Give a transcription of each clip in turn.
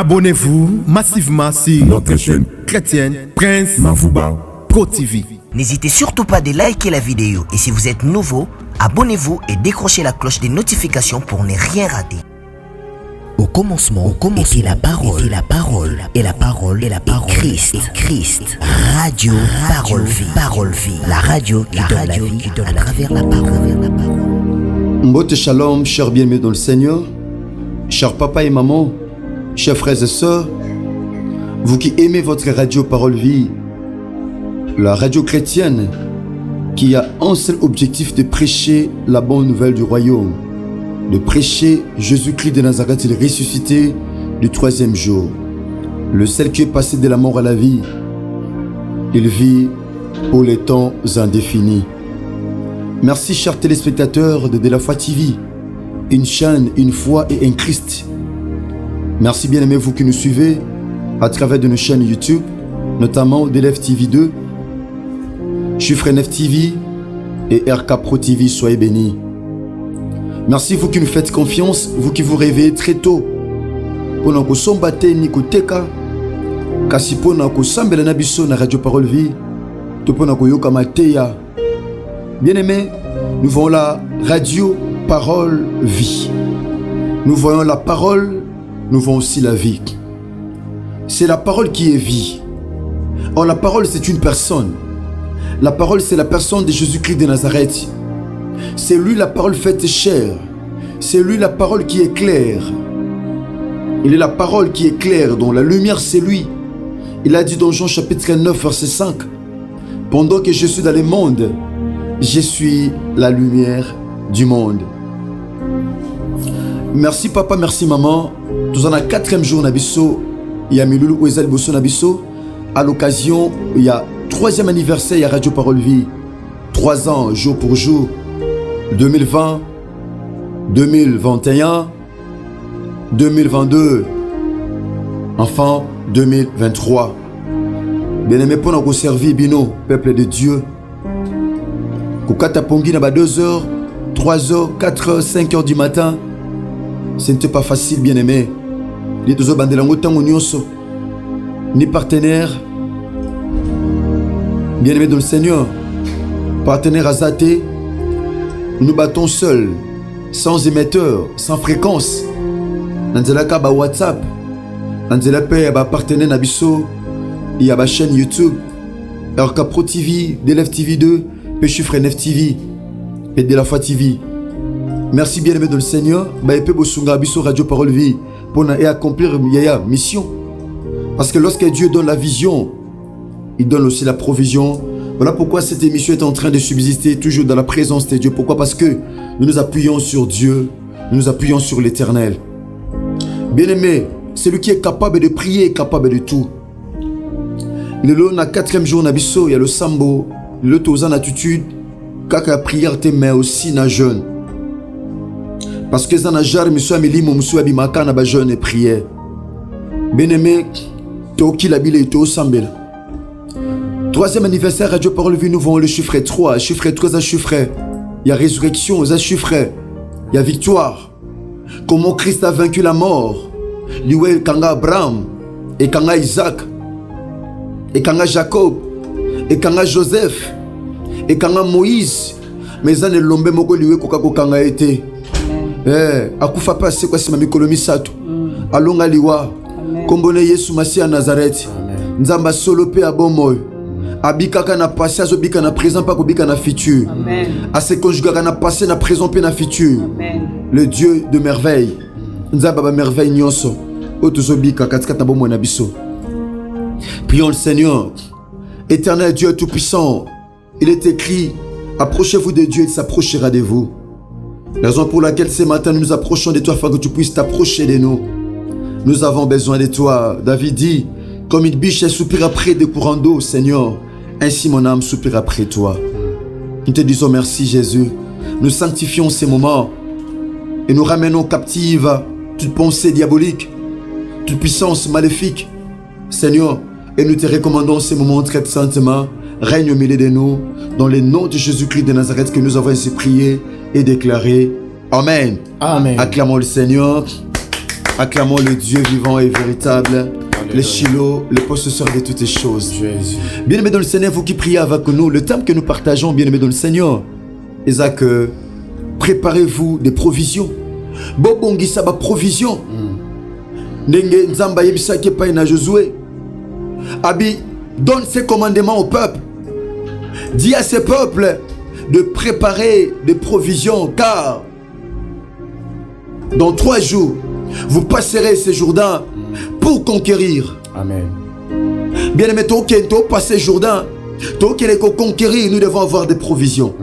Abonnez-vous massivement sur notre chaîne chrétienne Prince Mavouba Pro TV. N'hésitez surtout pas de liker la vidéo et si vous êtes nouveau, abonnez-vous et décrochez la cloche des notifications pour ne rien rater. Au commencement était la parole, et la parole, Christ. Radio, parole vie, la radio qui donne la vie à travers la parole. Mbote shalom, chers bien-aimés dans le Seigneur, chers papa et maman, chers frères et sœurs, vous qui aimez votre radio Parole Vie, la radio chrétienne qui a un seul objectif de prêcher la bonne nouvelle du royaume, de prêcher Jésus-Christ de Nazareth, il est ressuscité du troisième jour, le seul qui est passé de la mort à la vie, il vit pour les temps indéfinis. Merci chers téléspectateurs de la Foi TV, une chaîne, une foi et un Christ. Merci bien aimés vous qui nous suivez à travers de nos chaînes YouTube, notamment DLF TV 2, Chiffre 9 TV et RK Pro TV, soyez bénis. Merci vous qui nous faites confiance, vous qui vous réveillez très tôt. Pour que sombate ni koteka, kasi pona ko sambela na biso na Radio Parole Vie, to pona ko yoka mateya. Bien-aimés, nous voyons la radio Parole Vie. Nous voyons la parole, nous voyons aussi la vie. C'est la parole qui est vie. Or, la parole, c'est une personne. La parole, c'est la personne de Jésus-Christ de Nazareth. C'est lui la parole faite chair. C'est lui la parole qui est claire. Il est la parole qui est claire, dont la lumière, c'est lui. Il a dit dans Jean chapitre 9, verset 5, « Pendant que je suis dans le monde, je suis la lumière du monde. » Merci papa, merci maman. Nous en a 4e jour Nabiso. Il y a Miloulou Ouezal Bosso Nabiso. À l'occasion, il y a 3e anniversaire, il y a Radio Parole Vie. 3 ans, jour pour jour. 2020, 2021, 2022. Enfin, 2023. Bien-aimé, pour nous servir, Bino, peuple de Dieu. Koukata Pongi n'a pas 2h, 3h, 4h, 5h du matin. Ce n'était pas facile, bien-aimé. Les deux bandelango tango nyonso. Ni partenaire. Bien-aimé dans le Seigneur. Partenaire Azaté. Nous battons seuls, sans émetteur, sans fréquence. Nanzelaka ba WhatsApp. Nanzelaka ba partenaire Nabiso. Il y a ma chaîne YouTube. RK Pro TV, DLF TV 2. Chiffre 9 TV et de la Foi TV. Merci bien aimé dans le Seigneur. Baïpe Bosunga Abisso Radio Parole Vie pour accomplir Yaya mission. Parce que lorsque Dieu donne la vision, il donne aussi la provision. Voilà pourquoi cette émission est en train de subsister toujours dans la présence de Dieu. Pourquoi? Parce que nous nous appuyons sur Dieu, nous nous appuyons sur l'Éternel. Bien aimé, celui qui est capable de prier est capable de tout. Le 4e jour Nabisso, il y a le Sambo. Le taux en attitude, kaka prière te mais aussi na jeûne. Parce que ça n'a jamais monsieur Amélie Momsou Abimaka na ba jeûne et prière. Bien-aimé, to qui l'habile to sambel. 3e anniversaire Radio Parole Vie, nous voyons le chiffre 3. Chiffre 3 à chiffre. Il y a résurrection aux chiffre. Il y a victoire. Comment Christ a vaincu la mort. Liwe kanga Abraham et kanga Isaac et kanga Jacob. Et quand Joseph, et quand Moïse, mais ça ne l'ombe moko liwe koka kokanga été. Akufa pa c'est quoi c'est mami kolomi sato. Alonga liwa. Kombone Yesu Masia Nazareth. Nzamba solo pe abomoy. Abikaka na passé azobika na présent pas kobika na futur. A se conjuguera na passé na présent pe na futur. Le Dieu de merveille. Nzamba ba merveille nyonso. Otozobika katikata bomo na biso. Prions le Seigneur. Éternel Dieu Tout-Puissant, il est écrit, approchez-vous de Dieu, il s'approchera de vous. Raison pour laquelle ce matin nous nous approchons de toi afin que tu puisses t'approcher de nous. Nous avons besoin de toi. David dit, comme une biche soupire après des courants d'eau, Seigneur, ainsi mon âme soupire après toi. Nous te disons merci Jésus. Nous sanctifions ces moments et nous ramenons captive toute pensée diabolique, toute puissance maléfique. Seigneur, et nous te recommandons ces moments très saintement. Règne au milieu de nous, dans le nom de Jésus-Christ de Nazareth que nous avons ainsi prié et déclaré. Amen. Amen. Acclamons le Seigneur. Acclamons le Dieu vivant et véritable, le Shiloh, le possesseur de toutes les choses. Bien-aimés dans le Seigneur, vous qui priez avec nous, le temps que nous partageons, bien-aimés dans le Seigneur, Isaac, préparez-vous des provisions. Bobongisa ba provision. Nenge nzamba yebisa ke pa na Josué. Abi donne ses commandements au peuple. Dis à ce peuple de préparer des provisions, car dans 3 jours, vous passerez ce Jourdain pour conquérir. Amen. Bien-aimé, toi passer Jourdain, toi qui est conquérir, nous devons avoir des provisions.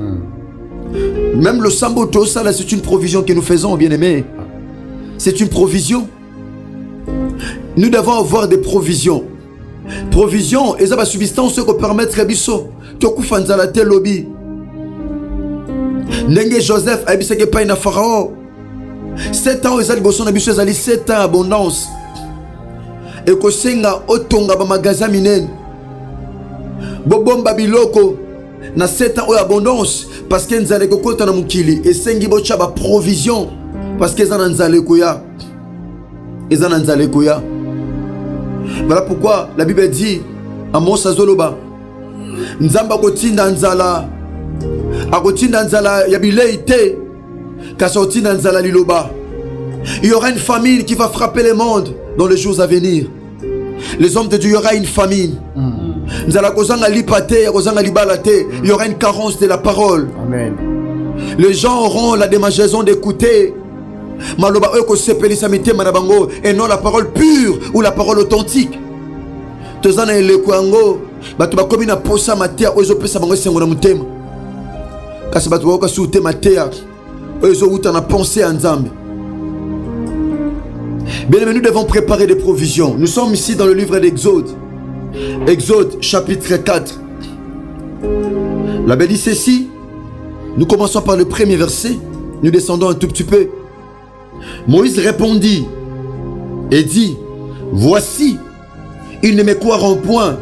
Même le samboto, ça là, c'est une provision que nous faisons, bien-aimé. C'est une provision. Nous devons avoir des provisions. Provision, et ça va subsistance que permettre biso. Toku fanzala te lobby. Nenge Joseph a bisé que pas na pharaon. 7 ans ezali boson na biso ezali 7 ans abondance. Et ko senga otonga ba magasin minene. Bobomba biloko na 7 ans o abondance parce que nzale ko kota na mukili et sengi bocha ba provision parce que ezana nzale koya. Ezana nzale koya. Voilà pourquoi la Bible dit à Mose Zoloba Nzamba kotinda nzala akotinda nzala ya bilei te kasotinda nzala liloba. Il y aura une famine qui va frapper le monde dans les jours à venir. Les hommes de Dieu, il y aura une famine. Nzala kozanga lipate kozanga libala te. Il y aura une carence de la parole. Amen. Les gens auront la démangeaison d'écouter maloba eko sepelisa mitema na bango et non la parole pure ou la parole authentique. Tozana eleko yango batu bakomi na posa matea ozo pesa bango sengo na mutema. Kasi batu bakoka sute matea ozo uta na pensée en Nzambe. Bien aimé, nous devons préparer des provisions. Nous sommes ici dans le livre d'Exode. Exode chapitre 4. La Bible dit ceci. Nous commençons par le premier verset. Nous descendons un tout petit peu. Moïse répondit et dit, voici, ils ne m'écouteront point.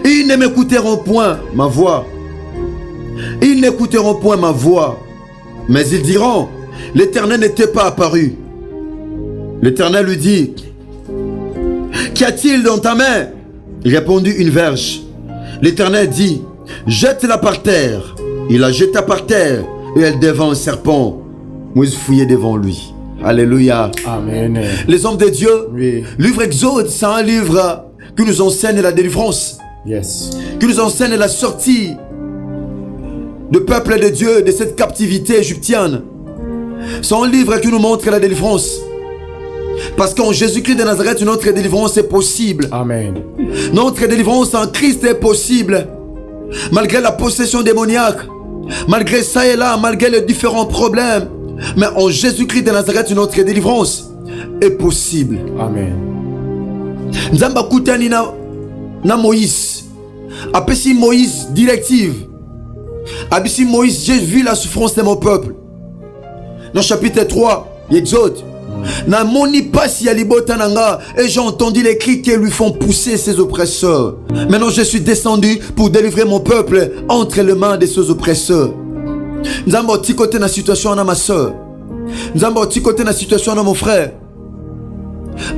Ils ne m'écouteront point ma voix. Ils n'écouteront point ma voix. Mais ils diront, l'Éternel n'était pas apparu. L'Éternel lui dit, qu'y a-t-il dans ta main? Il répondit, une verge. L'Éternel dit, jette-la par terre. Il la jeta par terre et elle devint un serpent. Moïse fouillait devant lui. Alléluia. Amen. Les hommes de Dieu, oui. Livre Exode, c'est un livre qui nous enseigne la délivrance. Yes. Qui nous enseigne la sortie du peuple de Dieu de cette captivité égyptienne. C'est un livre qui nous montre la délivrance. Parce qu'en Jésus-Christ de Nazareth, notre délivrance est possible. Amen. Notre délivrance en Christ est possible. Malgré la possession démoniaque, malgré ça et là, malgré les différents problèmes, mais en Jésus-Christ de Nazareth, notre délivrance est possible. Amen. Nzamba kutani na Moïse. Apesi Moïse directive. Abisi Moïse, j'ai vu la souffrance de mon peuple. Dans chapitre 3, Exode. Na moni pasi ya libota nanga et j'ai entendu les cris qui lui font pousser ses oppresseurs. Maintenant je suis descendu pour délivrer mon peuple entre les mains de ses oppresseurs. Nzamba oti côté na situation na ma soeur. Nzamba oti côté na situation na mon frère.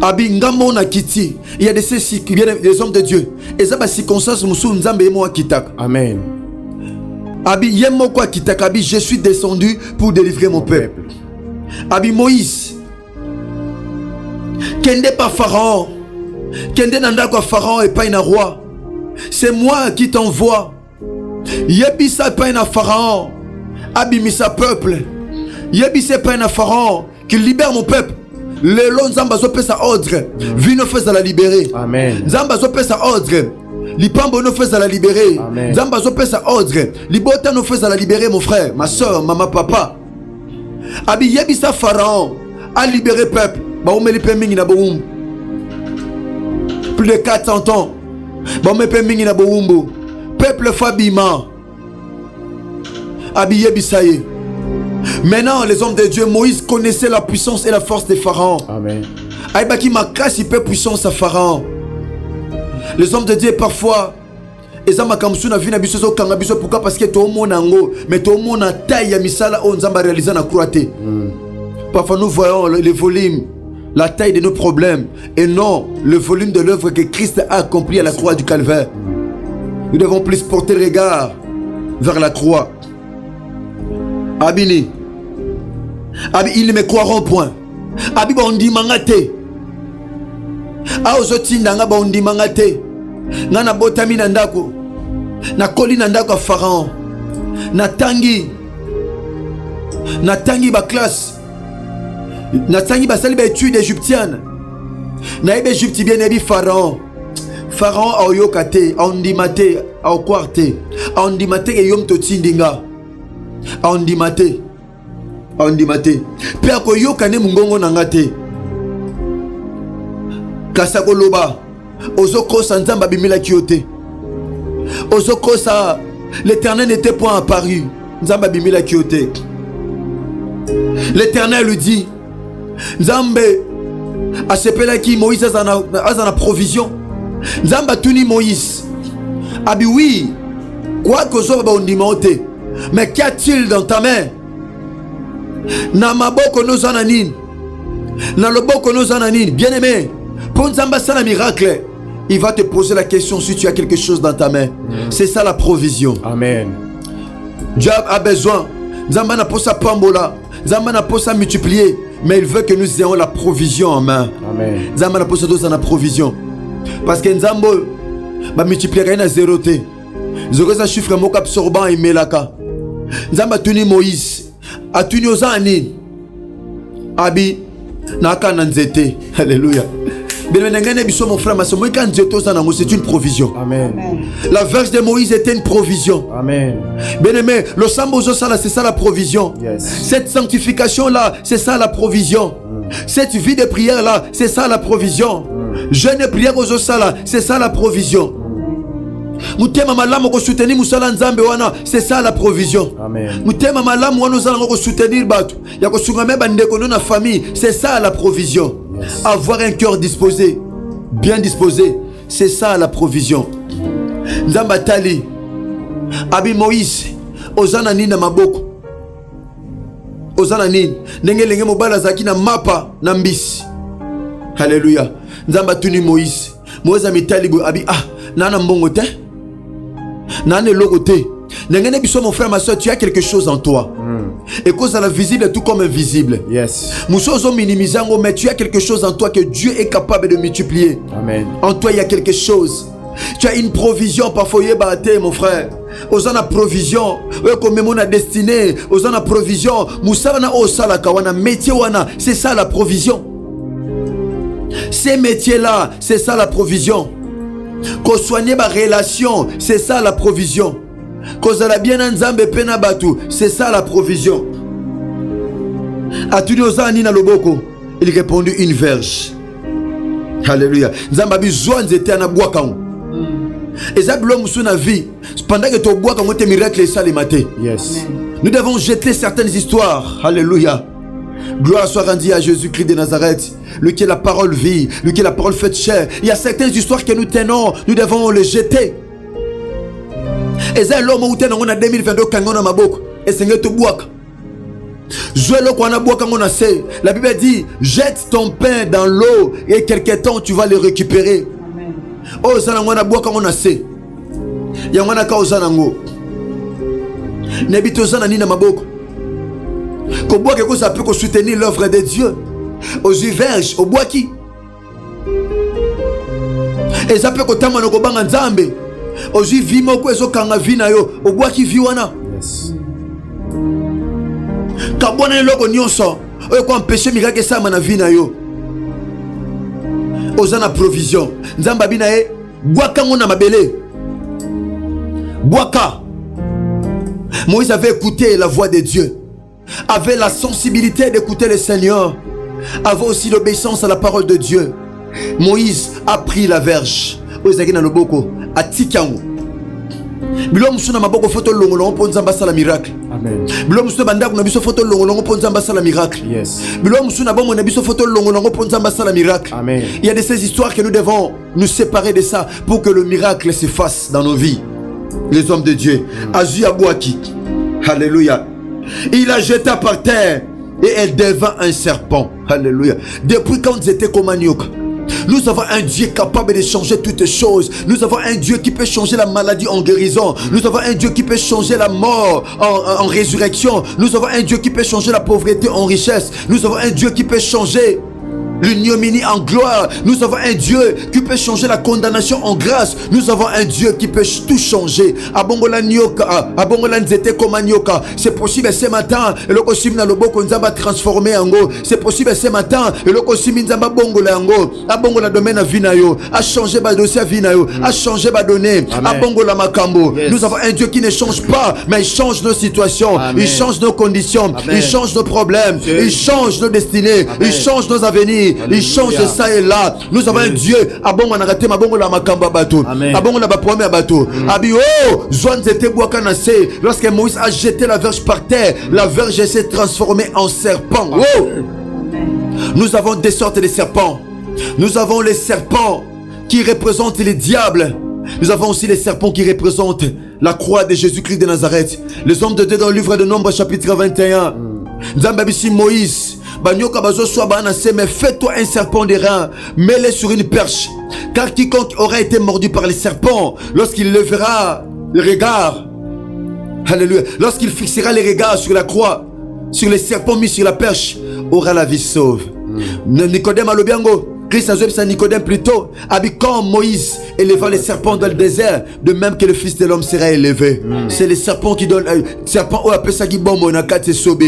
Abi ngambo na kiti. Il y a des hommes de Dieu. Et ça ba circonstance musu nzamba yemo akitak. Amen. Abi yemo kwa kitak abi je suis descendu pour délivrer mon peuple. Abi Moïse Kende pas Pharaon. Kende nanda kwa Pharaon et pas un roi. C'est moi qui t'envoie. Yebisa pas un Pharaon. Abimisa peuple. Yebisa pas un Pharaon qui libère mon peuple. Le long Zamba zope sa ordre. Vino fait à la libérer. Amen. Zamba zope sa ordre. Lipambo no fait à la libérer. Amen. Zamba zope sa ordre. Libota no fait à la libérer mon frère, ma soeur, maman, papa. Abi yebisa Pharaon a libéré peuple. Plus de 400 ans. Peuple Fabima. Habillé Bissaye. Maintenant, les hommes de Dieu, Moïse connaissait la puissance et la force des pharaons. Amen. Aïbaki Makasi peut puissance à Pharaon. Les hommes de Dieu, parfois, ils ont pourquoi? Parce que tout le monde a mais tout le monde a taille à misala on zamba réalisé na croité. Parfois, nous voyons les volumes. la taille de nos problèmes et non le volume de l'œuvre que Christ a accompli à la croix du Calvaire. Nous devons plus porter le regard vers la croix. Abini. Abi, ils ne me croiront point. Abi bondi mangate. A ozotinda nga bondi mangate. Nga na botami na ndako. Na koli na ndako Pharaon. Natangi ba classe. Natangi ba sali ba étude égyptienne. Na ebe Égypte bien ebi Pharaon. Pharaon a oyokate, a ondimate, a okwarte. A ondimate ke yom totindinga. A ondimate. A ondimate. Pe akoyokane mungongo nangate. Kasako loba. Ozokosa nzamba bimila kiote. Ozokosa. L'Éternel n'était point apparu. Nzamba bimila kiote. L'Éternel lui dit. Nzambe. Asepela ki Moïse azana provision. Nzamba tuni Moïse. Abi oui. Quoi que zo ba ondimote. Mais qu'y a-t-il dans ta main? Na maboko no zananin. Na loboko no zananin. Bien aimé. Pour Nzamba sana miracle. Il va te poser la question si tu as quelque chose dans ta main. C'est ça la provision. Amen. Dieu a besoin. Nzamba na posa pambola. Nzamba na posa multiplier. Mais il veut que nous ayons la provision en main. Amen. Nzamba na posa dosa na provision. Parce que Nzambo ba multiplier na zéro te. Zéro ça chiffre moko absorbant et melaka. Nzamba tuni Moïse. Atuni ozani. Abi na kana nzete. Alléluia. Mon frère, c'est une provision. Amen. La verge de Moïse était une provision. Amen. Bien-aimé, le sambozo sala, c'est ça la provision. Yes. Cette sanctification-là, c'est ça la provision. Cette vie de prière-là, c'est ça la provision. Jeûne et prière aux sala, c'est ça la provision. Mutema malamu ko soutenir musala nzambe wana, c'est ça la provision. Amen. Mutema malamu wana zala ko soutenir batu ya ko sungame bandeko na famille, c'est ça la provision. Yes. Avoir un cœur disposé, bien disposé, c'est ça la provision. Nzamba tali abi Moïse ozana nina maboko. Ozana nini ndenge mobala zaki na mapa na mbisi. Alléluia. Nzamba tuni Moïse. Moïse amitali abi nana mbongo te. Nana logo te. Ndenge biso mon frère ma soeur, tu as quelque chose en toi. Et cause à la visible tout comme invisible. Yes. Moussozo minimisant, mais tu as quelque chose en toi que Dieu est capable de multiplier. Amen. En toi il y a quelque chose. Tu as une provision parfois mon frère. Osana provision, comme mon destinée, osana provision, Moussana osala kawana métier wana, c'est ça la provision. Ces métiers-là, c'est ça la provision. Qu'on soigne ma relation, c'est ça la provision. Qu'on a bien nzambe pena batu, c'est ça la provision. Atudioza na loboko, il répondit une verge. Alléluia. Nzamba bizwa nzete na bwaka. Et ça blom sous na vie. Pendant que tu bois quand tes miracles ça les maté. Yes. Nous devons jeter certaines histoires. Alléluia. Gloire soit rendue à Jésus-Christ de Nazareth, lui qui est la parole vie, lui qui est la parole faite chair. Il y a certaines histoires que nous tenons, nous devons les jeter. Et ça l'homme où on a 2022 quand on a ma boucle et c'est que tu bois. La Bible dit jette ton pain dans l'eau et quelque temps tu vas le récupérer. Oh ça on a bois quand on a sait. Yamana ka ozanango. Nebito zana ni na maboko. Ko bois quelque chose peut soutenir l'œuvre de Dieu. Aux verges, au bois qui. Et ça peut kotama no kobanga nzambe. Aux vimo ko ezo kanga vina yo, au bois qui viwana. Yes. Kabona loko nyonso, oyo ko empêcher miracle ça na vina yo. Ozana provision. Nzamba bina e bois kango na mabele. Boaka. Moïse avait écouté la voix de Dieu, avait la sensibilité d'écouter le Seigneur, avait aussi l'obéissance à la parole de Dieu. Moïse a pris la verge. A tikango. Bilo musuna maboko photo longolongo po nzamba sala miracle. Amen. Bilo musuna bandako na biso photo longolongo po nzamba sala miracle. Yes. Bilo musuna bomo na biso photo longolongo po nzamba sala miracle. Amen. Il y a de ces histoires que nous devons nous séparer de ça pour que le miracle se fasse dans nos vies. Les hommes de Dieu. Azu Abouaki. Alléluia. Il a jeté par terre et elle devint un serpent. Alléluia. Depuis quand ils étaient comme manioc, nous avons un Dieu capable de changer toutes choses. Nous avons un Dieu qui peut changer la maladie en guérison. Nous avons un Dieu qui peut changer la mort en résurrection. Nous avons un Dieu qui peut changer la pauvreté en richesse. Nous avons un Dieu qui peut changer l'ignominie en gloire. Nous avons un Dieu qui peut changer la condamnation en grâce. Nous avons un Dieu qui peut tout changer. Abongola nyoka, abongola nzete koma nyoka. C'est possible ce matin. Et le kosim na loboko nzamba transformer ango. C'est possible ce matin. Et le kosim nzamba bongola ango. Abongola domaine vina yo. A changer ba dossier vina yo. A changer ba donner. Abongola makambo. Nous avons un Dieu qui ne change pas, mais il change nos situations. Il change nos conditions. Il change nos problèmes. Il change nos destinées. Il change nos avenirs. Il change de ça et là. Nous avons un Dieu. Abongo na raté mabongo la makamba bateau. Abongo na ba premier bateau. Abi oh, Joan zete boaka na se. Lorsque Moïse a jeté la verge par terre, la verge s'est transformée en serpent. Oh! Nous avons des sortes de serpents. Nous avons les serpents qui représentent les diables. Nous avons aussi les serpents qui représentent la croix de Jésus-Christ de Nazareth. Les hommes de Dieu dans le livre de Nombres chapitre 21. Nzambabisi Moïse. Banyoka bazo soit banase, mais fais-toi un serpent de rein, mets-le sur une perche. Car quiconque aura été mordu par les serpents, lorsqu'il levera le regard, alléluia, lorsqu'il fixera les regards sur la croix, sur les serpents mis sur la perche, aura la vie sauve. Nicodème Alobiango, Christ a joué ça Nicodème plutôt. Quand Moïse éleva les serpents dans le désert, de même que le Fils de l'homme sera élevé. C'est les serpents qui donnent. Serpent ou appelle ça qui bombe na kate sobe.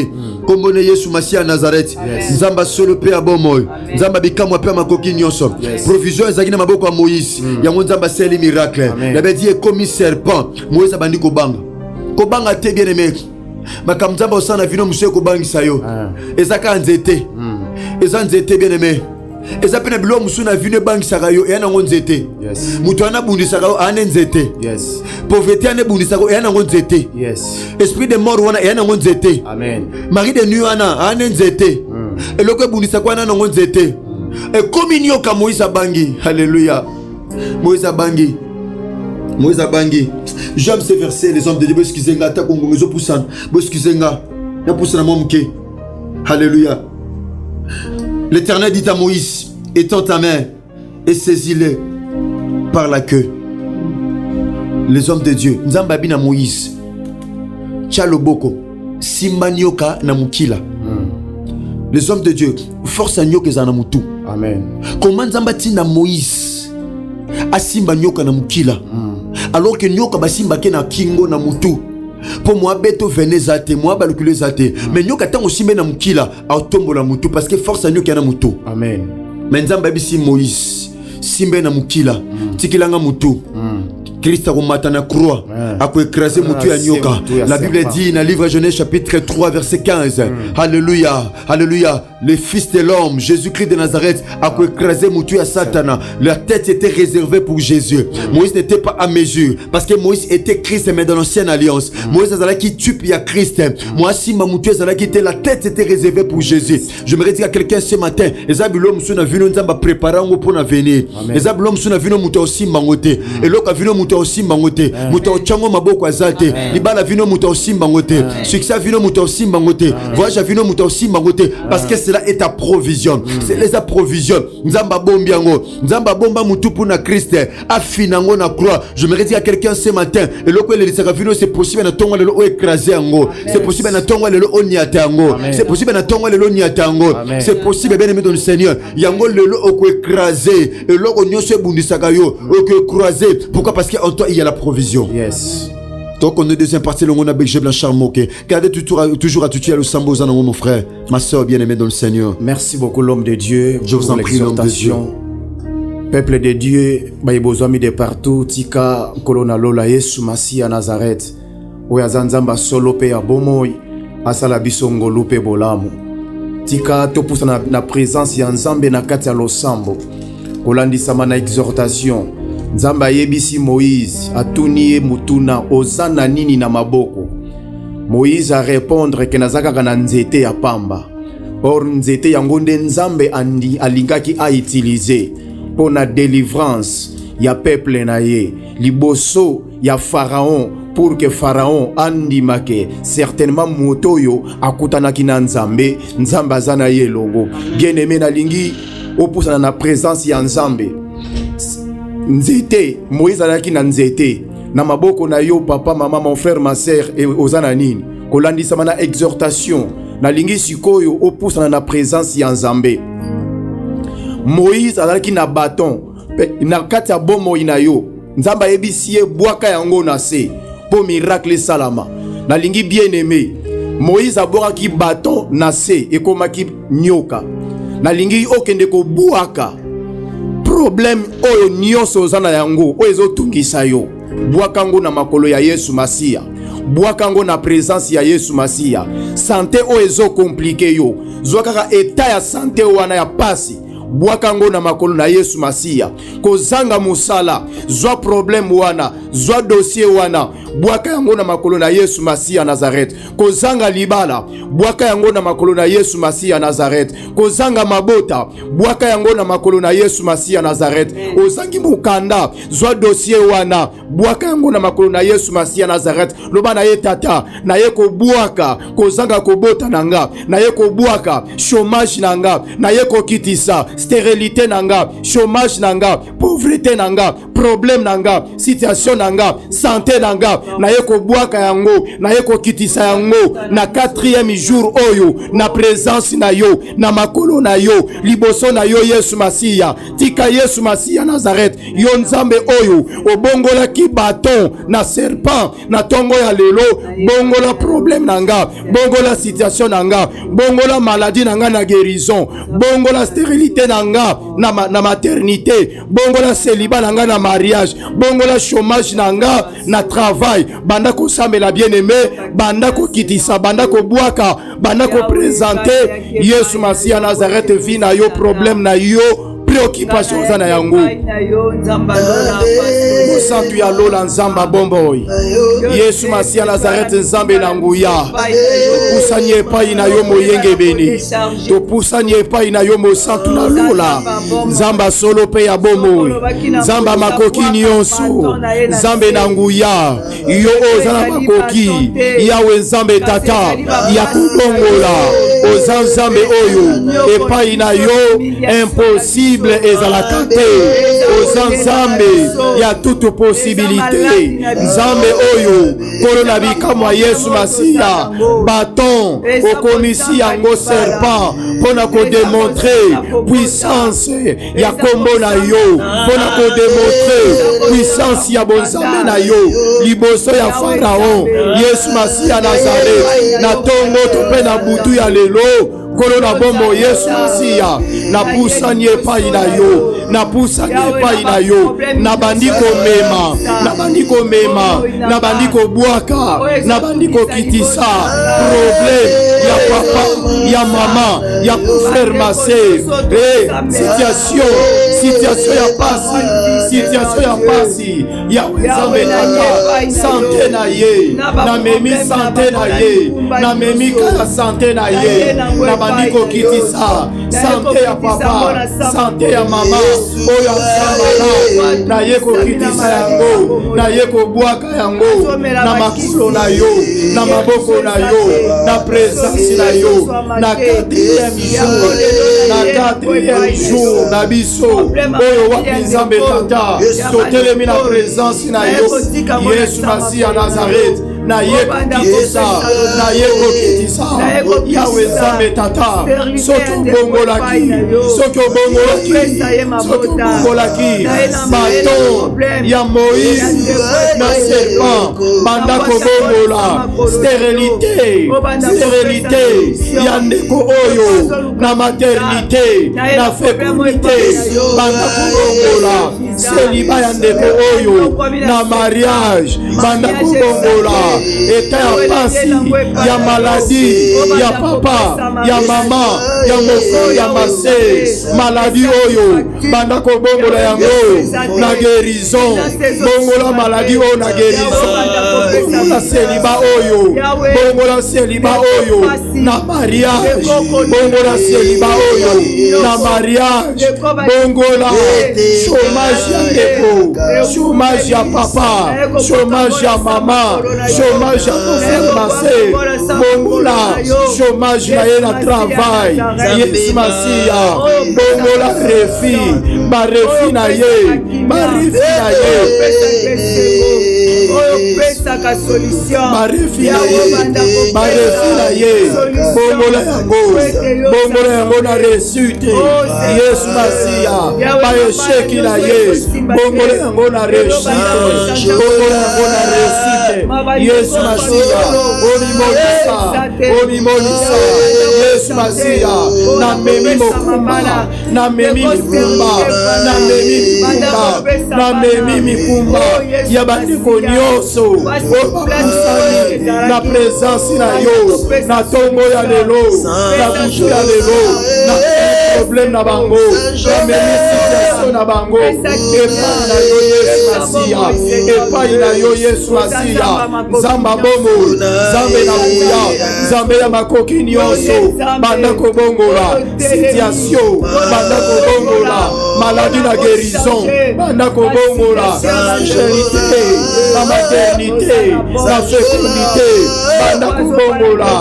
Comme on est Yesu Massi à Nazareth. Nzamba solo pe abomoy. Nzamba bikamu pe makoki nyonso. Provision ezaki na maboko ya Moïse. Yango nzamba seli miracle. La Bible dit comme serpent. Moïse abandi ko banga. Ko banga te bien aimé. Makam nzamba osana vino monsieur ko bangisa yo. Ezaka nzete. Ezanzete bien aimé. Eza pena bilo musuna vine banki sakayo yana ngonzete. Yes. Mutu ana bundi sakayo ane nzete. Yes. Pauvreté ane bundi sakayo yana ngonzete. Yes. Esprit de mort wana yana ngonzete. Amen. Mari de nuit ana ane nzete. Et loko bundi sakayo ana ngonzete. Et communion ka Moïse bangi. Alléluia. Moïse bangi. Moïse bangi. J'aime ces versets, les hommes de Dieu, excusez-nga, ta kongongezo poussan. Excusez-nga. Ya poussana momke. Alléluia. L'Éternel dit à Moïse, étends ta main et saisis-le par la queue. Les hommes de Dieu, Nzambabi na Moïse, Tchaloboko, Simanyoka na Mukila. Les hommes de Dieu, force à nyoka za na mutu. Amen. Comment Nzambati na Moïse, Asimba nyoka na Mukila, alors que nyoka basimba ke na kingo na mutu. Pour moi, beto venez zate, moi balukule zate. Mais nyoka tango simbe na mukila, autombo la mutu parce que force à nyoka na mutu. Amen. Mais nzamba bisi Moïse, simbe na mukila, tikilanga mutu. Christ a remonté na croix, a écrasé mutu ya nyoka. La Bible dit dans le livre Genèse chapitre 3 verset 15. Alléluia, alléluia. Le Fils de l'homme, Jésus-Christ de Nazareth, a écrasé mutu ya Satana. La tête était réservée pour Jésus. Moïse n'était pas à mesure parce que Moïse était Christ mais dans l'ancienne alliance. Moïse a qui tue ya Christ. Moi si ma mutu a qui était la tête était réservée pour Jésus. Je me dire à quelqu'un ce matin, ezabilo musuna vino nzamba préparer ngo pour venir. Ezabilo musuna vino mutu aussi mangote. Et loka vino mutu aussi mangote. Mutu chango maboko azate. Libala vino mutu aussi mangote. Succès vino mutu aussi mangote. Voyage vino mutu aussi mangote parce que cela est ta provision. C'est les provisions. Nzamba bombiango. Nzamba bomba mutu pour na Christ. Afinango na croix. Je me dis à quelqu'un ce matin. Et loko le lisaka vino c'est possible na tongo lelo écraser ango. C'est possible na tongo lelo oniatango. C'est possible na tongo lelo oniatango. C'est possible bien aimé dans le Seigneur. Yango lelo oko écraser. Et loko nyonso bundisaka yo oko croiser. Pourquoi? Parce qu'en toi il y a la provision. Yes. Donc on est deuxième partie le monde avec Blanchard Moké. Gardez toujours à tuer le Sambozan mon frère, ma soeur bien-aimée dans le Seigneur. Merci beaucoup l'homme de Dieu. Je vous en prie l'homme de Dieu. Peuple de Dieu, baïbozami de partout, tika kolona lola Yesu Masi à Nazareth. Oya zanzamba solo pe abomoy, asala bisongo lupe bolamu. Tika topusa na présence ya nzambe na kati ya losambo. Kolandisama na exhortation. Nzamba yebisi Moïse atuni mutuna ozana nini na maboko. Moïse a répondre que nazaka na nzete ya pamba. Or nzete yango nde nzambe andi alingaki a utiliser pour na délivrance ya peuple na ye, liboso ya Pharaon, pour que Pharaon andimake certainement motoyo akutanaki na Nzambe, Nzambe azana ye longo. Bien-aimé na lingi opusana na présence ya Nzambe. Nzete, Moïse alaki na nzete. Na maboko na yo papa, maman, mon frère, ma sœur, et ozana nini. Kolandi sama na exhortation. Na lingi sikoyo opusana na présence ya Nzambe. Moïse alaki na bâton. Na kati ya bomo ina yo. Nzamba yebisie bwaka yango na se. Po miracle salama. Na lingi bien aimé. Moïse abora ki bâton na se. Ekomaki nyoka. Na lingi okende ko bwaka. Problème oyo nyonso ozana yango. Oyo ezotungisa yo. Bwaka ngo na makolo ya Yesu Masia. Bwaka ngo na présence ya Yesu Masia. Santé oyo ezo compliqué yo. Zwaka état ya santé wana ya pasi. Bwaka ngo na makolo na Yesu Masia. Kozanga musala, zwa problème wana, zwa dossier wana, bwaka yango na makolo na Yesu Masia Nazareth. Kozanga libala, bwaka yango na makolo na Yesu Masia Nazareth. Kozanga mabota, bwaka yango na makolo na Yesu Masia Nazareth. Ozangi mukanda, zwa dossier wana, bwaka yango na makolo na Yesu Masia Nazareth. Loba na ye tata, na ye ko bwaka, kozanga kobota nanga, na ye ko bwaka, chômage nanga, na ye ko kitisa, stérilité nanga, chômage nanga, pauvreté nanga, problème nanga, situation nanga, santé nanga, na yeko bwaka yango, na yeko kitisa yango, na 4e jour oyo, na présence na yo, na makolo na yo, liboso na yo Yesu Masia, tika Yesu Masia Nazareth, yo Nzambe oyo, obongola ki bâton, na serpent, na tongo ya lelo, bongola problème nanga, bongola situation nanga, bongola maladie nanga na guérison, bongola stérilité nanga na maternité, bongola célibat nanga na mariage, bongola chômage nanga na travail, banda ko sambela bien-aimé, banda ko kitisa, banda ko bwaka, banda ko présenter Yesu Masia Nazareth vie na yo, problème na yo, préoccupation zana yango. Mosantu ya lola Nzamba bomboy. Yesu Masia Nazareth Nzambe na nguya. Pusanye epai na yo moyenge beni. To pusanye epai na yo mosantu na lola. Nzamba solo pe ya bomboy. Nzamba makoki nyonso. Nzambe na nguya. Yo ozana makoki. Yawe Nzambe tata. Ya kubongola. Ozan Nzambe oyo. Epai na yo impossible. Ezalaka te ozan Nzambe ya toute possibilité. Nzambe oyo kolona bikamwa Yesu Masia bâton okomisi yango serpent pona ko démontrer puissance ya kombo na yo, pona ko démontrer puissance ya bonzambe na yo liboso ya Pharaon. Yesu Masia Nazareth na tongo tope na butu ya lelo kolona bombo Yesu Masia na pusanye epai na yo, na pusanye epai na yo, na bandiko mema, na bandiko mema, na bandiko bwaka, na bandiko kitisa problème ya papa, ya mama, ya frère ma sœur, situation ya pasi, situation ya pasi, ya Nzambe tata, santé na ye, na memi santé na ye, na memi kaya santé na ye, na bandiko kitisa, santé ya papa, santé ya mama, oyo Nzamba na ye ko kitisa yango, na ye ko bwaka yango, na makolo na yo, na maboko na yo, na présence na yo, na 4e jour, na 4e jour, na biso, oyo wapi Nzambe tata, totelemi na présence na yo, Yesu Masia Nazareth, na ye kokitisa, na ye kokitisa, Yawe Nzambe tata, soki obongolaki, soki obongolaki, soki obongolaki, baton ya Moïse na serpent, banda kobongola, stérilité ya ndeko oyo, na maternité, na fécondité, banda kobongola, célibat ya ndeko oyo, na mariage, banda kobongola, état ya pasi, ya maladie, ya papa, ya mama, ya mofo, ya mase, maladie oyo, banda kobongola yango, na guérison, bongola maladie oyo na guérison, bongola celiba oyo, bongola celiba oyo, na mariage, bongola celiba oyo, na mariage, bongola chômage ya ndeko, chômage ya papa, chômage ya mama, chômage ya confirmation, bongola chômage na ye na travail, Yesu Masiya, bongola refi, ba refi na ye, ba refi na ye, ba refi na ye, ba refi na ye, bongola yango na réussite, Yesu Masiya, ba échec na ye, bongola yango na réussite, bongola yango na réussite, Yesu Masiya, Olimonisa, Yesu Masiya, na memi mokumba, na memi mikumba, na memi mikumba, na memi mikumba, ya bandeko nyonso, obakusani, na présence na yo, na tombo ya lelo, na butu ya lelo, na problème na bango, na memi situation na bango, epai na yo Yesu Masiya, epai na yo Yesu Masiya, Zamba bomo, Zambe na buya, Zambe ya makoki nyonso, banda kobongola, situation, banda kobongola, maladie na guérison, banda kobongola, charité, na maternité, na fécondité, banda kobongola,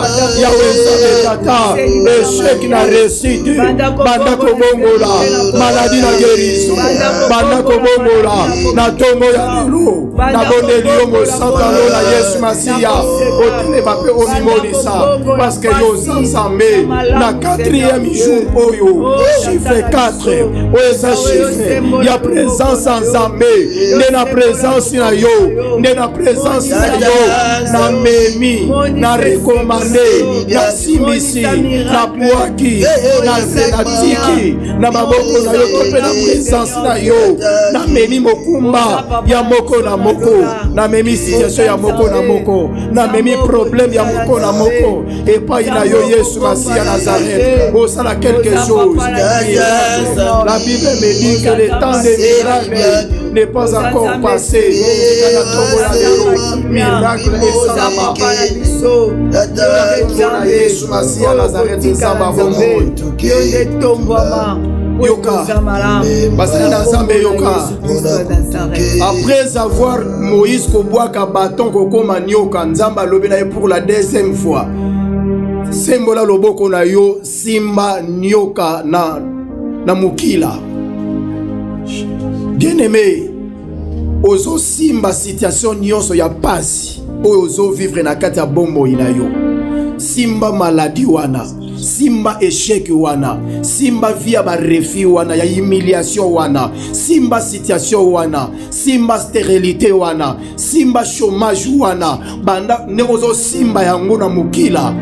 Yahweh Zambe tata, échec na réussite, banda kobongola, maladie na guérison, banda kobongola, na tongo ya lelo, na bondeli yo mosantalo na Yesu Masiya, otele bape omimonisa, parce que yo zanzambe, na 4e jour oyo, chiffre 4, oeza chiffre, ya présence en Zambé, ne na présence na yo, ne na présence na yo, na memi, na recommandé, na simisi, na puaki, na tiki, na maboko na yo, tope na présence na yo, na memi mokumba, ya moko na moko, na memi situation ya moko na moko, na memi problème ya moko na moko, et pas na yo Yesu Masiya Nazareth, oh ça a quelque chose. La Bible me dit que le temps des miracles n'est pas encore passé. Miracle et salama. Yesu Masiya Nazareth nzamba bomo. Yoka, Basana Zambe Yoka. Après avoir Moïse Kobwaka bâton Kokoma Nyoka, Nzamba Lobena pour la 2e fois. Sembola loboko na yo simba nyoka na mukila. Bien-aimé, ozo simba situation nyonso ya pasi ozo vivre na kati ya bombo ina yo. Simba maladie wana, simba échec wana, simba via ba refi wana ya humiliation wana, simba situation wana, simba stérilité wana, simba chômage wana, banda ne ozo simba yango na mukila.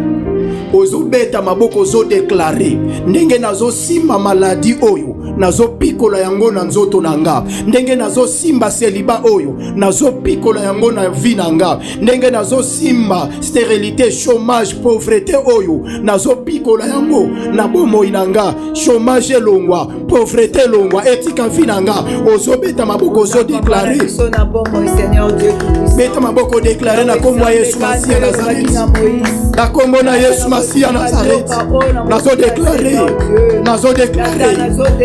Ozo beta maboko ozo déclarer ndenge nazo simba maladie oyo nazo pikola yango na nzoto nanga, ndenge nazo simba celibat oyo nazo pikola yango na vie nanga, ndenge nazo simba stérilité, chômage, pauvreté oyo nazo pikola yango na bomoi nanga, chômage elongwa, pauvreté elongwa, etika vie nanga. Ozo beta maboko ozo déclarer, beta maboko déclarer na kombo Yesu Masiya Nazareth, na kombo na Yesu Masiya Nazareth, nazo déclarer, nazo déclarer,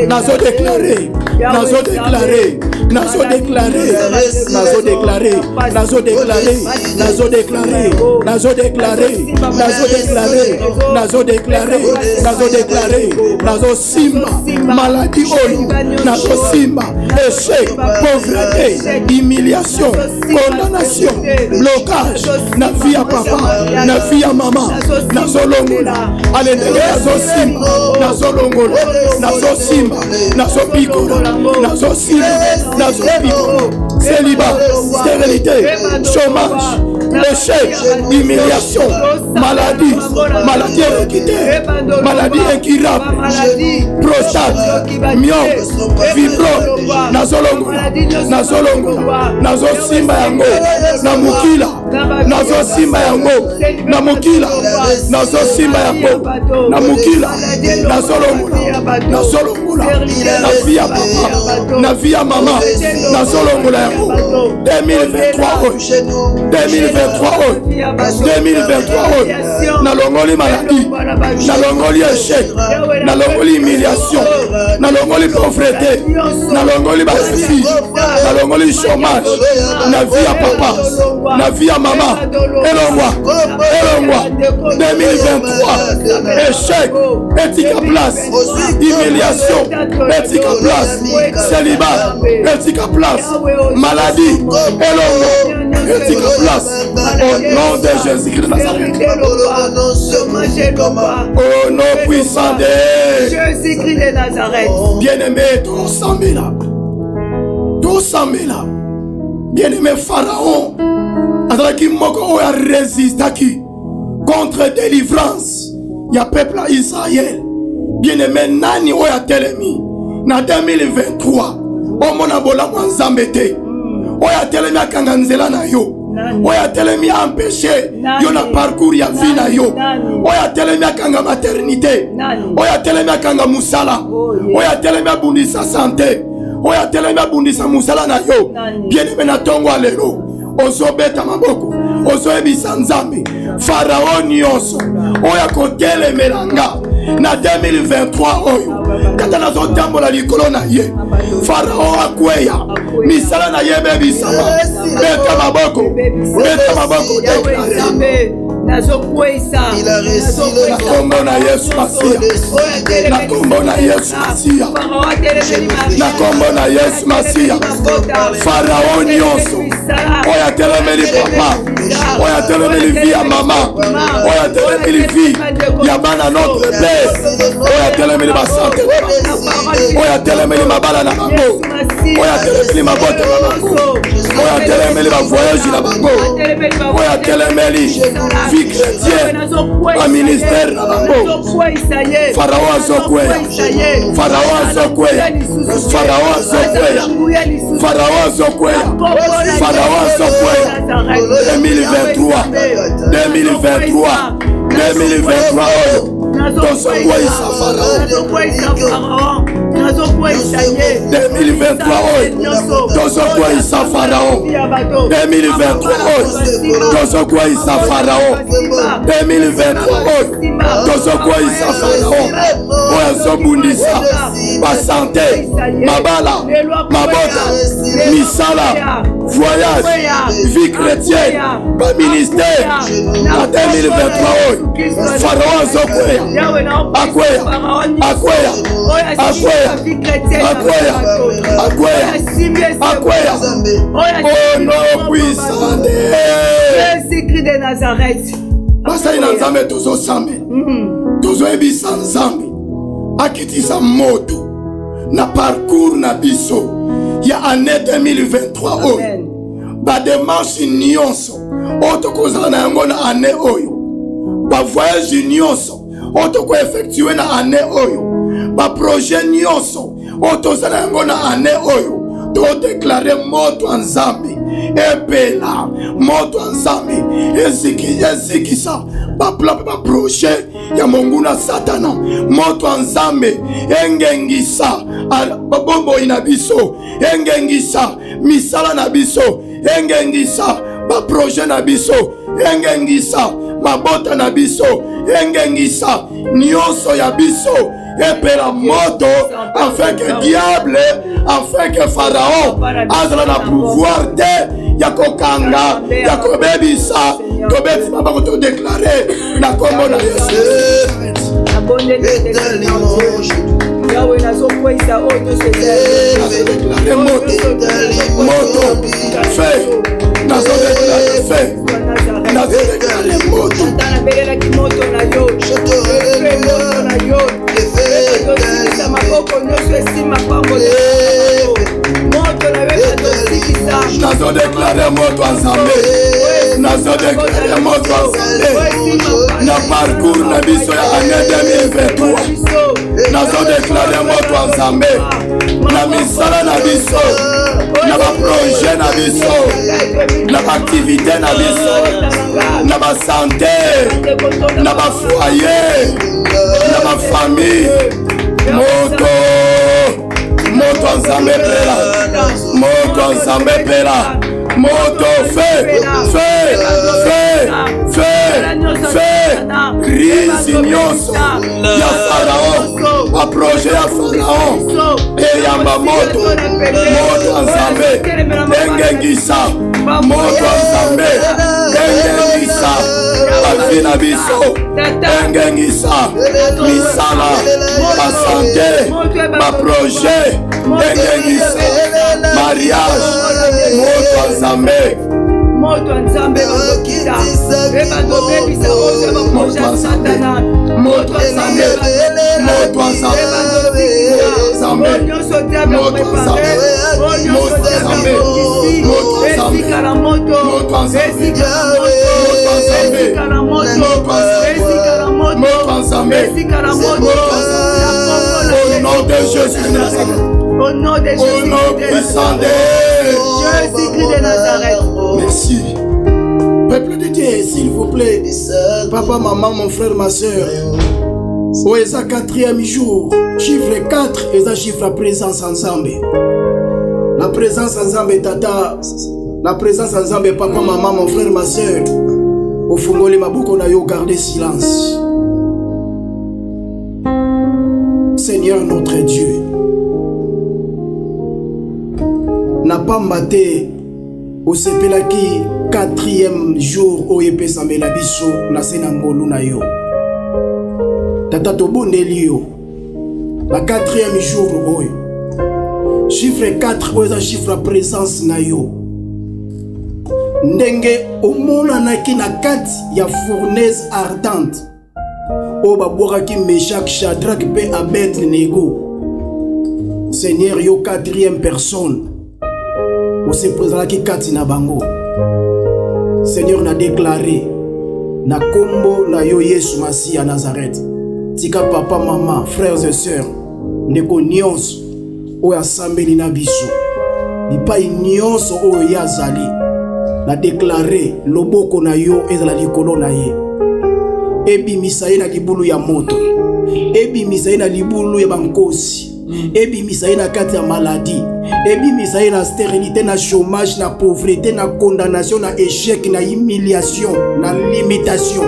nazo déclarer, nazo déclarer, nazo déclarer, nazo déclarer, nazo déclarer, nazo déclarer, nazo déclarer, nazo déclarer, nazo déclarer, nazo déclarer, nazo simba maladie oyo, nazo simba échec, pauvreté, humiliation, condamnation, blocage na vie ya papa, na vie ya mama, nazo longola, ale ndenge nazo simba, nazo longola, nazo simba, nazo pikola, nazo simba, nazo pikola, célibat, stérilité, chômage, échec, humiliation, maladie, maladie équité, maladie incurable, prostate, myome, fibrome, nazolongola, nazolongola, nazosimba yango, na mukila, nazosimba yango, na mukila, nazosimba yango, na mukila, nazolongola, nazolongola, na vie ya papa, na vie ya mama, nazolongola Makambo 2023 2023 2023 nalongoli maladie, nalongoli échec, nalongoli humiliation, nalongoli pauvreté, nalongoli basi, nalongoli chômage, na vie ya papa, na vie ya mama. Elongwa 2023 échec etika place, humiliation etika place, célibat etika place, maladie elongwa etika place, au nom de Jésus-Christ de Nazareth, au nom puissant de Jésus-Christ de Nazareth. Bien-aimé, tous 100 000 là. Bien-aimé, Pharaon azalaki moko oyo arésistaki contre délivrance ya peuple ya Israël. Bien-aimé, nani oyo atelemi na 2023 omona bolamu ya Nzambe te, oyo atelemi akanga nzela na yo, oyo atelemi empêché yo na parcours ya vie na yo, oyo atelemi akanga maternité, oyo atelemi akanga musala, oyo atelemi abundisa santé, oyo atelemi abundisa musala na yo. Bien-aimé, na tongo alelo ozobeta maboko, ozoyebisa Nzambe Pharaon nyonso oyo akotelemelanga na 2023 oyo kata nazotambola likolo na ye. Pharaon akweya misala na ye bebisama, beta maboko deklare na kombo na Yesu Masia, na kombo na Yesu Masia, na kombo na Yesu Masia. Pharaon nyonso oyo atelemeli papa, oyo atelemeli vie ya mama, oyo atelemeli vie ya bana notre père, oyo atelemeli basante, oyo atelemeli mabala na bango, oyo atelemeli mabota na bango, oyo atelemeli bavoyage na bango, oyo atelemeli vie chrétienne a ministère na bango. Pharaon azokweya, Pharaon azokweya, Pharaon azokweya, Pharaon azokweya, Pharaon azokweya. 2023 oyo tozokweyisa Pharaon. 2023 oyo tozokweyisa Pharaon. 2023 oyo tozokweyisa Pharaon. 2023 oyo tozokweyisa Pharaon oyo azobundisa basante, mabala, mabota, misala, voyage, vie chrétienne, ba ministère. Na 2023 oyo Pharaon azokweya, akweya au nom puissant de Jésus-Christ de Nazareth. basali na Nzambe tozosambe, tozoyebisa Nzambe akitisa moto na parcours na biso ya année 2023 oyo. Bademarshe nyonso oyo tokozala na yango na année oyo, bavoyage nyonso oyo tokoeffectue na année oyo, baprojet nyonso oyo tozala yango na année oyo, todeklare moto ya Nzambe ebela, moto ya Nzambe ezikisa baprojet ya monguna satana, moto ya Nzambe engengisa babomboyi na biso, engengisa misala na biso, engengisa baprojet na biso, engengisa mabota na biso, engengisa nyonso ya biso epela moto, afin que diable, afin que Pharaon azala na pouvoir te ya kokanga, ya kobebisa, tobeti mabako to déclarer na kombo na Yesu. Yahweh nazokweyisa oyo déclarer moto, fait, nazodeklare fait, nazodeklare moto. nabelelaki moto na yo, moto na yo, tosikisa maboko nyonso esima pambo moto na yo tosikisa. Nazodeklare moto ya Nzambe, nazodeklare moto ya Nzambe na parcours na biso ya année 2023. Nazodeklare moto ya Nzambe na misala na biso, na baprojet na biso, na baaktivité na biso, na basante, na bafoyer, na bafamille. Moto ya Nzambe pela moto nzambe pela moto fe crise nyonso ya Farao baproje ya Farao eyamba moto nzambe engengisa moto nzambe engengisa bafina biso engengisa misala basante baproje engengisa mariage moto nzambe moto nzambe bakokita ebandobebisa ose baproja satana moto nzambe nyonso diable prepare nyonso diable esika la moto esika la moto au nom de Jésus de Nazareth, au nom de Jésus-Christ de Nazareth. Merci. Peuple de Dieu, s'il vous plaît, papa, maman, mon frère, ma soeur, au Esa 4e jour, chiffre 4, Esa chiffre la présence ensemble. La présence ensemble, tata, la présence ensemble, papa, maman, mon frère, ma soeur, au fungoli maboko na yo, gardez silence. Seigneur notre Dieu, n'a pas maté au sepelaki 4e jour au epesame la biso na senangolu na yo. Tata to bondeli yo. La 4e jour oyo. Chiffre 4 oyo chiffre présence na yo. Ndenge omona naki na kati ya fournaise ardente. O babwaki Meshach, Shadrach pe Abednego. Seigneur yo 4e personne. O se présentaki kati na bango. Seigneur na déclaré na kombo na yo Yesu Masi à Nazareth. Tika papa, maman, frères et sœurs, ndeko nyonso oyo asambeli na biso. Bipai nyonso oyo yazali. Na déclaré loboko na yo ezala likolo na ye. Ebimisa ye na libulu ya moto. Ebimisa ye na libulu ya bankosi. Ebimisa ye na kati ya maladie. Ebimisa ye na stérilité, na chômage, na pauvreté, na condamnation, na échec, na humiliation, na limitation.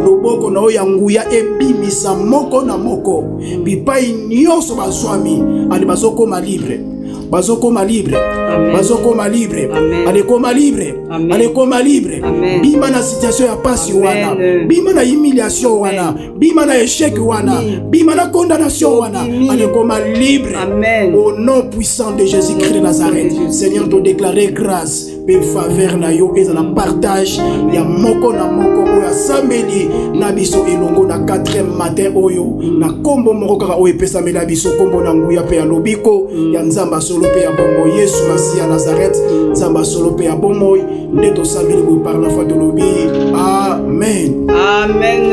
Loboko na oyo nguya ebimisa moko na moko. Bipai nyonso bazwami ali bazokoma libre. Bazokoma libre. Bazokoma libre. Alekoma libre. Alekoma libre. Bima na situation ya pasi wana. Bima na humiliation wana. Bima na échec wana. Bima na condamnation wana. Alekoma libre. Au nom puissant de Jésus-Christ de Nazareth. Seigneur, te déclarer grâce et faveur na yo et la partage ya moko na moko oya sambeli na biso elongo na 4e matin oyo na kombo moko kaka oyo pesa mela biso kombo na nguya pe ya lobiko ya nzamba solo pe ya bombo Yesu Masi à Nazareth nzamba solo pe ya bombo neto sambeli ko par la foi de lobi. Amen. Amen.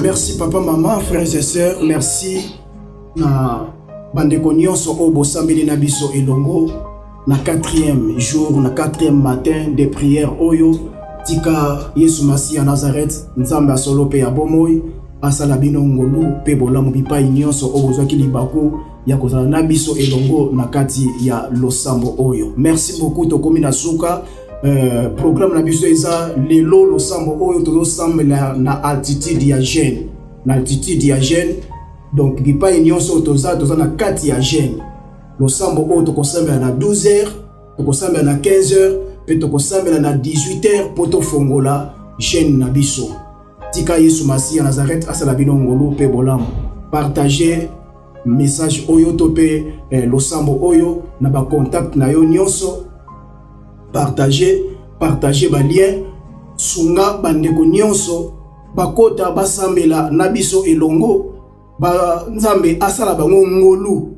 Merci papa, maman, frères et sœurs, merci na bandeko nyonso o bosambeli na biso elongo na 4e jour, na 4e matin de prière oyo tika Yesu Masi à Nazareth nzamba solo pe ya bomoi asala bino ngolu pe bolamu bipai nyonso o bozwaki libaku ya kozala na biso elongo na kati ya losambo oyo. Merci beaucoup tokomi na suka programme na biso eza lelo losambo oyo tozosambela na altitude ya Gênes, na altitude ya Gênes. Donc bipai nyonso toza na kati ya Gênes. Losambo oyo tokosambela na 12h, tokosambela na 15h, pe tokosambela na 18h poto fongola Gênes na biso. Tika Yesu Masi à Nazareth asala bino ngolu pe bolamu. Partager message oyo to pe losambo oyo na ba contact na yo nyonso. Partager ba lien sunga bandeko nyonso bakota basambela na biso elongo ba nzambe asala bango ngolu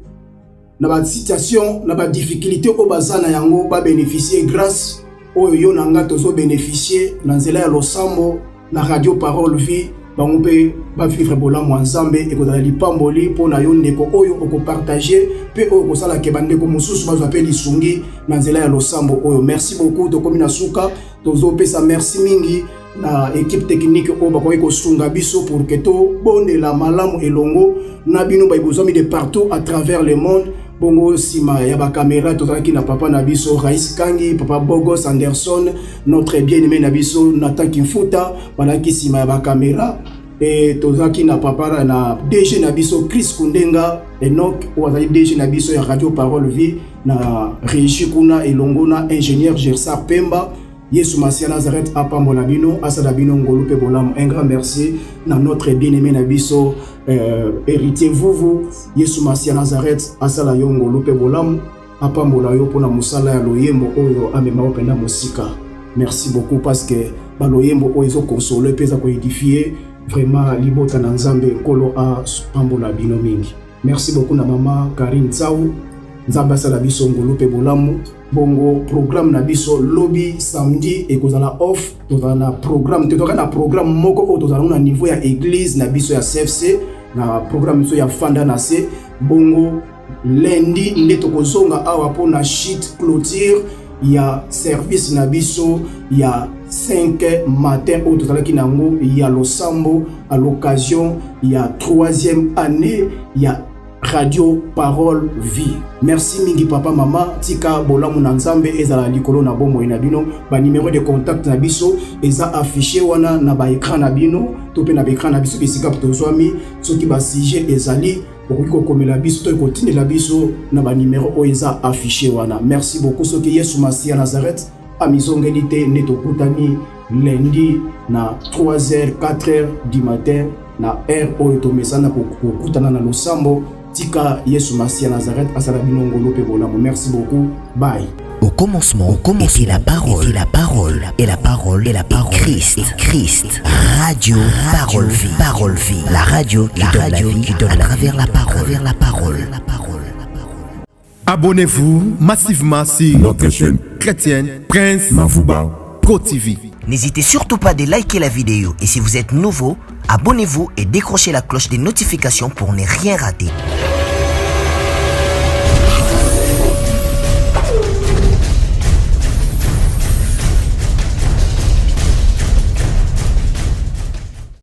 na ba situation na ba difficulté o bazana yango ba bénéficier grâce oyo yo nanga tozo bénéficier na nzela ya losambo na radio Parole Vie bango pe ba vivre bolamu nzambe e kodala lipamboli pona yo ndeko oyo oko partager pe oyo kosala ke bandeko mosusu bazwa pe lisungi na nzela ya losambo oyo. Merci beaucoup tokomi na suka tozo pesa merci mingi na équipe technique o bakoki kosunga biso pour que to bondela malamu elongo na bino baibozami de partout à travers le monde. Bongo sima ya ba caméra tozalaki na papa na biso Raïs Kangi, papa Bogos Anderson, notre bien-aimé na biso Nathan Kimfuta, balaki sima ya ba caméra. Et tozalaki na papa na DG na biso Chris Kundenga, Enoch ozali DG na biso ya Radio Parole Vie na Régie kuna elongo na ingénieur Gersar Pemba. Yesu Masia Nazareth apambola bino asala bino ngolu pe bolamu. Un grand merci na notre bien-aimé na biso héritier Vuvu. Yesu Masia Nazareth asala yo ngolu pe bolamu apambola yo pona musala ya loyembo oyo amema openda musika. Merci beaucoup parce que ba loyembo oyo zo consoler peza ko édifier vraiment libota na Nzambe kolo a pambola bino mingi. Merci beaucoup na mama Karine Tsau. Nzambe asala biso ngolu pe bolamu. Bongo programme na biso lobby samedi et kozala off tozala na programme moko o tozala na niveau ya église na biso ya CFC na programme so ya fanda na se. Bongo lundi nde tokozonga awa po na sheet clôture ya service na biso ya 5 matin o tozalaki nango ya losambo à l'occasion ya 3e année ya Radio Parole Vie. Merci mingi papa mama tika bolamu na Nzambe ezala likolo na bomo na bino. Ba numéro de contact na biso eza affiché wana na ba écran na bino to pe na ba écran na biso bisika tozwami soki ba sujet ezali okiko komela biso to kotinela biso na ba numéro o eza affiché wana. Merci beaucoup soki Yesu Masia Nazareth amizongeli te neto kutani lundi na 3h 4h du matin na heure oyo to mesana ko kutana na losambo. Tika Yesu Masia Nazareth asala bino ngolo pe bolamu. Merci beaucoup. Bye. Au commencement était la parole, et la parole, Christ. Radio Parole Vie, la radio qui donne à travers la parole. Abonnez-vous massivement sur notre chaîne chrétienne Prince Mavouba Pro TV. N'hésitez surtout pas de liker la vidéo et si vous êtes nouveau, abonnez-vous et décrochez la cloche des notifications pour ne rien rater.